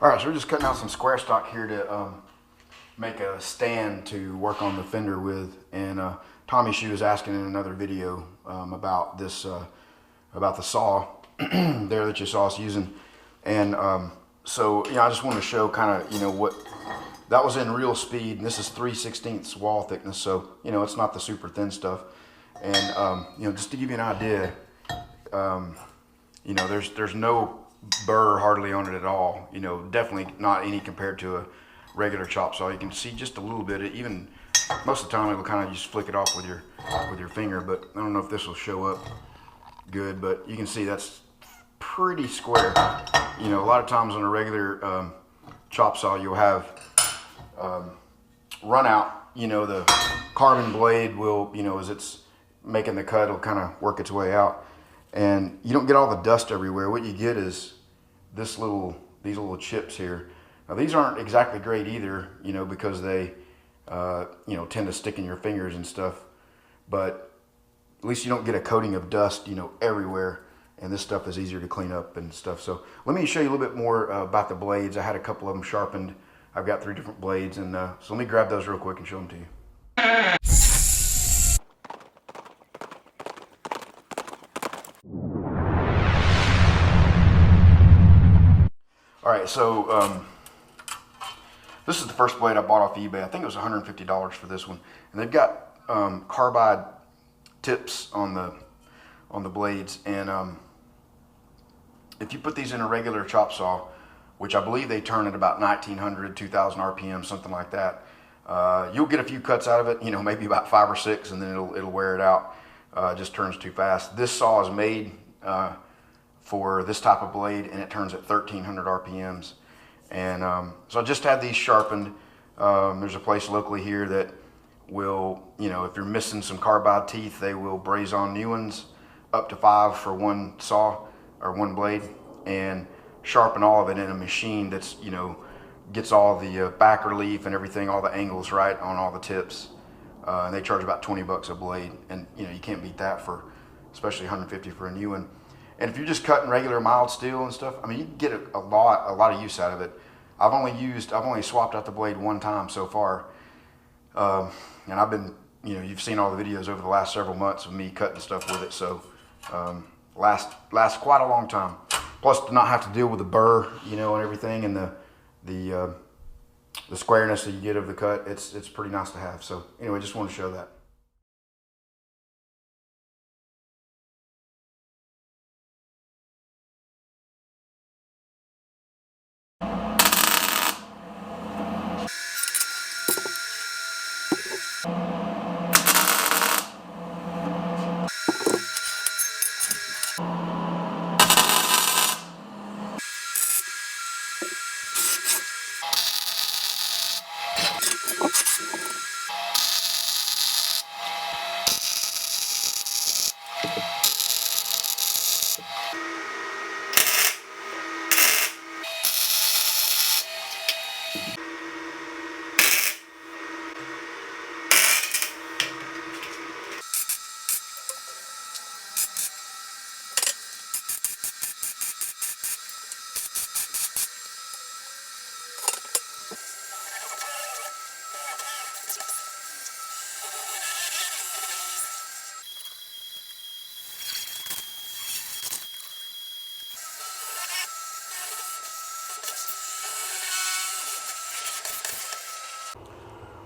All right, so we're just cutting out some square stock here to make a stand to work on the fender with. And Thomy Schuu is asking in another video about this, about the saw there that you saw us using. And so, I just want to show kind of, what, that was in real speed. And this is 3/16 wall thickness. So, it's not the super thin stuff. And, just to give you an idea, there's no burr hardly on it at all. Definitely not any compared to a regular chop saw. You can see just a little bit. Even most of the time it'll kind of just flick it off with your finger, but I don't know if this will show up good, but you can see that's pretty square. A lot of times on a regular chop saw you'll have run out. The carbon blade will, as it's making the cut, it'll kind of work its way out. And you don't get all the dust everywhere. What you get is these little chips here. Now these aren't exactly great either, because they, tend to stick in your fingers and stuff. But at least you don't get a coating of dust, everywhere. And this stuff is easier to clean up and stuff. So let me show you a little bit more about the blades. I had a couple of them sharpened. I've got 3 different blades, and so let me grab those real quick and show them to you. All right, so this is the first blade I bought off eBay. I think it was $150 for this one, and they've got carbide tips on the blades. And if you put these in a regular chop saw, which I believe they turn at about 1900, 2000 RPM, something like that, you'll get a few cuts out of it. Maybe about 5 or 6, and then it'll wear it out. It just turns too fast. This saw is made for this type of blade, and it turns at 1300 RPMs. And so I just had these sharpened. There's a place locally here that will, if you're missing some carbide teeth, they will braze on new ones, up to 5 for one saw or one blade, and sharpen all of it in a machine that's, gets all the back relief and everything, all the angles right on all the tips. And they charge about 20 bucks a blade, and you can't beat that for, especially 150 for a new one. And if you're just cutting regular mild steel and stuff, you can get a lot of use out of it. I've only swapped out the blade one time so far. And I've been, you've seen all the videos over the last several months of me cutting stuff with it. So, lasts quite a long time. Plus to not have to deal with the burr, and everything, and the squareness that you get of the cut, it's pretty nice to have. So anyway, just want to show that.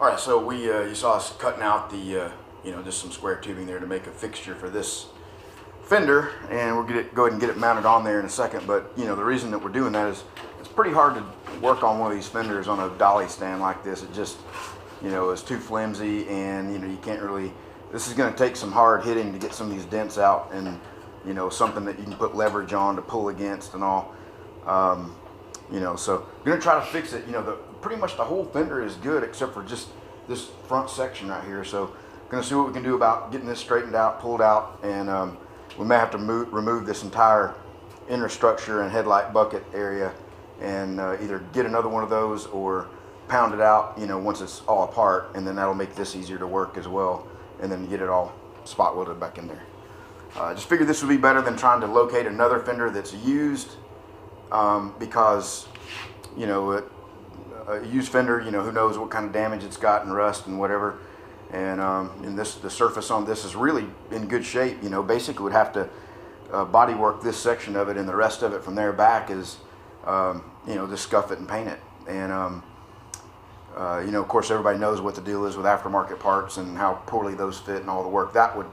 All right, so you saw us cutting out the, just some square tubing there to make a fixture for this fender, and we'll go ahead and get it mounted on there in a second. But, the reason that we're doing that is it's pretty hard to work on one of these fenders on a dolly stand like this. It just, it's too flimsy, and, you can't really, this is going to take some hard hitting to get some of these dents out, and, something that you can put leverage on to pull against and all. So I'm going to try to fix it. Pretty much the whole fender is good except for just this front section right here. So I'm going to see what we can do about getting this straightened out, pulled out, and we may have to remove this entire inner structure and headlight bucket area, and either get another one of those or pound it out, once it's all apart, and then that'll make this easier to work as well, and then get it all spot welded back in there. Just figured this would be better than trying to locate another fender that's used, because you know, a used Fender, you know, who knows what kind of damage it's got and rust and whatever. And the surface on this is really in good shape. You know, basically would have to bodywork this section of it, and the rest of it from there back is, you know, just scuff it and paint it. And you know, of course, everybody knows what the deal is with aftermarket parts and how poorly those fit and all the work that would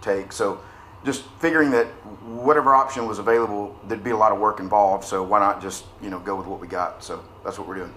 take. So just figuring that whatever option was available, there'd be a lot of work involved. So why not just, you know, go with what we got? So that's what we're doing.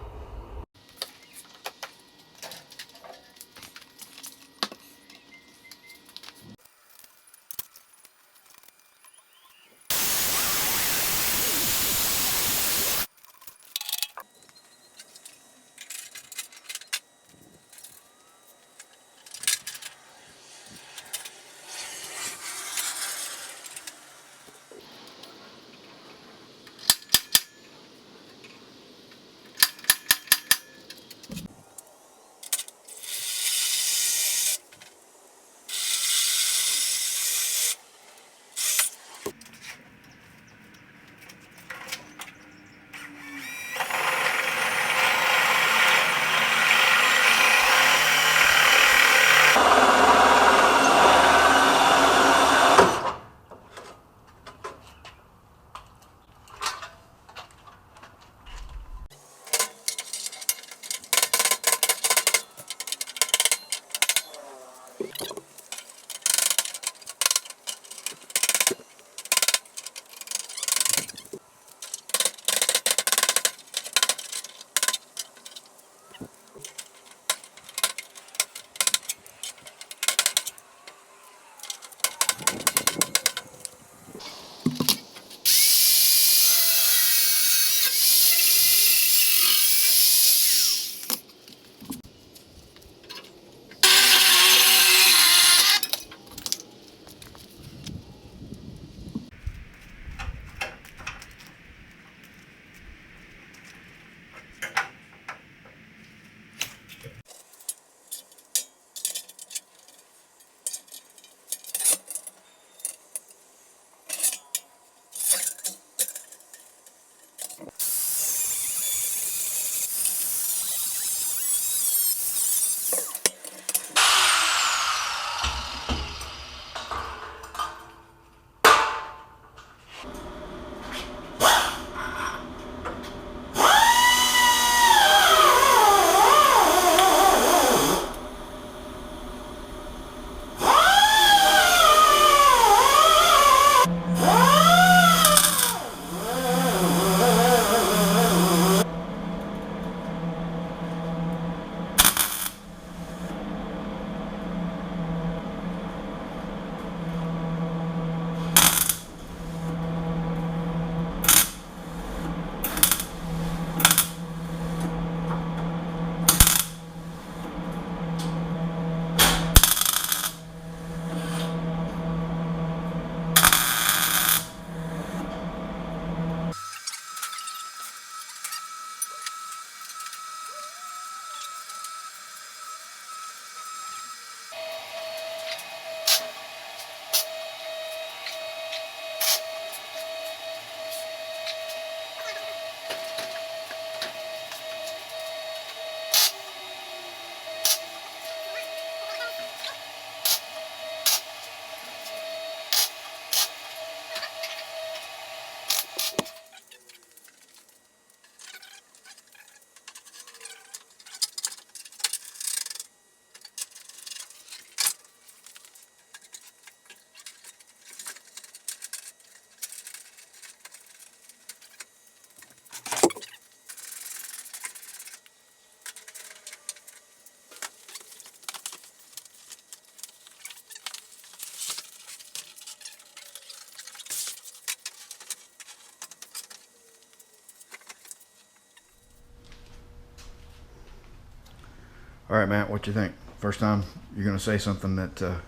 All right, Matt, what you think? First time you're going to say something that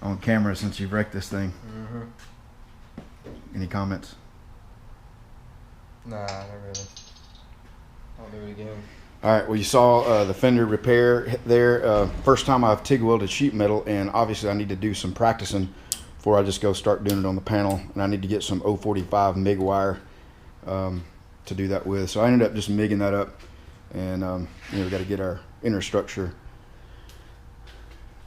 on camera since you've wrecked this thing. Any comments? Nah, not really. I'll do it again. All right, well, you saw the fender repair there. First time I've TIG welded sheet metal, and obviously I need to do some practicing before I just go start doing it on the panel. And I need to get some 045 MIG wire. to do that with. So I ended up just MIGging that up, and you know, we got to get our inner structure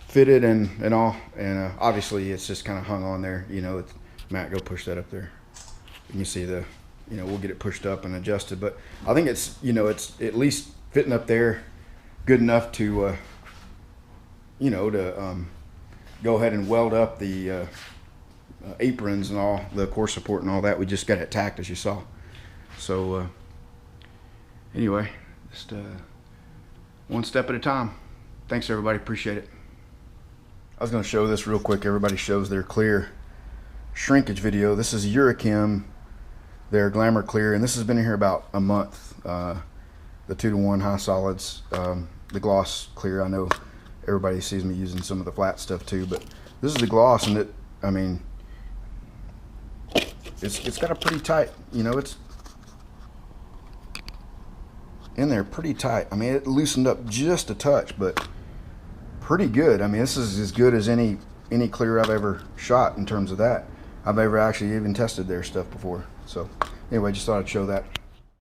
fitted and all, and obviously it's just kind of hung on there. You know, Matt, go push that up there. You can see the, you know, we'll get it pushed up and adjusted, but I think it's, you know, it's at least fitting up there good enough to you know, to go ahead and weld up the aprons and all, the core support and all that. We just got it tacked, as you saw. So anyway, just one step at a time. Thanks everybody, appreciate it. I was going to show this real quick. Everybody shows their clear shrinkage video. This is urekem, their Glamour Clear, and this has been in here about a month. The 2-to-1 high solids, the gloss clear. I know everybody sees me using some of the flat stuff too, but this is the gloss, and it, I mean, it's got a pretty tight, you know, it's in there pretty tight. I mean, it loosened up just a touch, but pretty good. I mean, this is as good as any clear I've ever shot in terms of that. I've ever actually even tested their stuff before. So anyway, just thought I'd show that.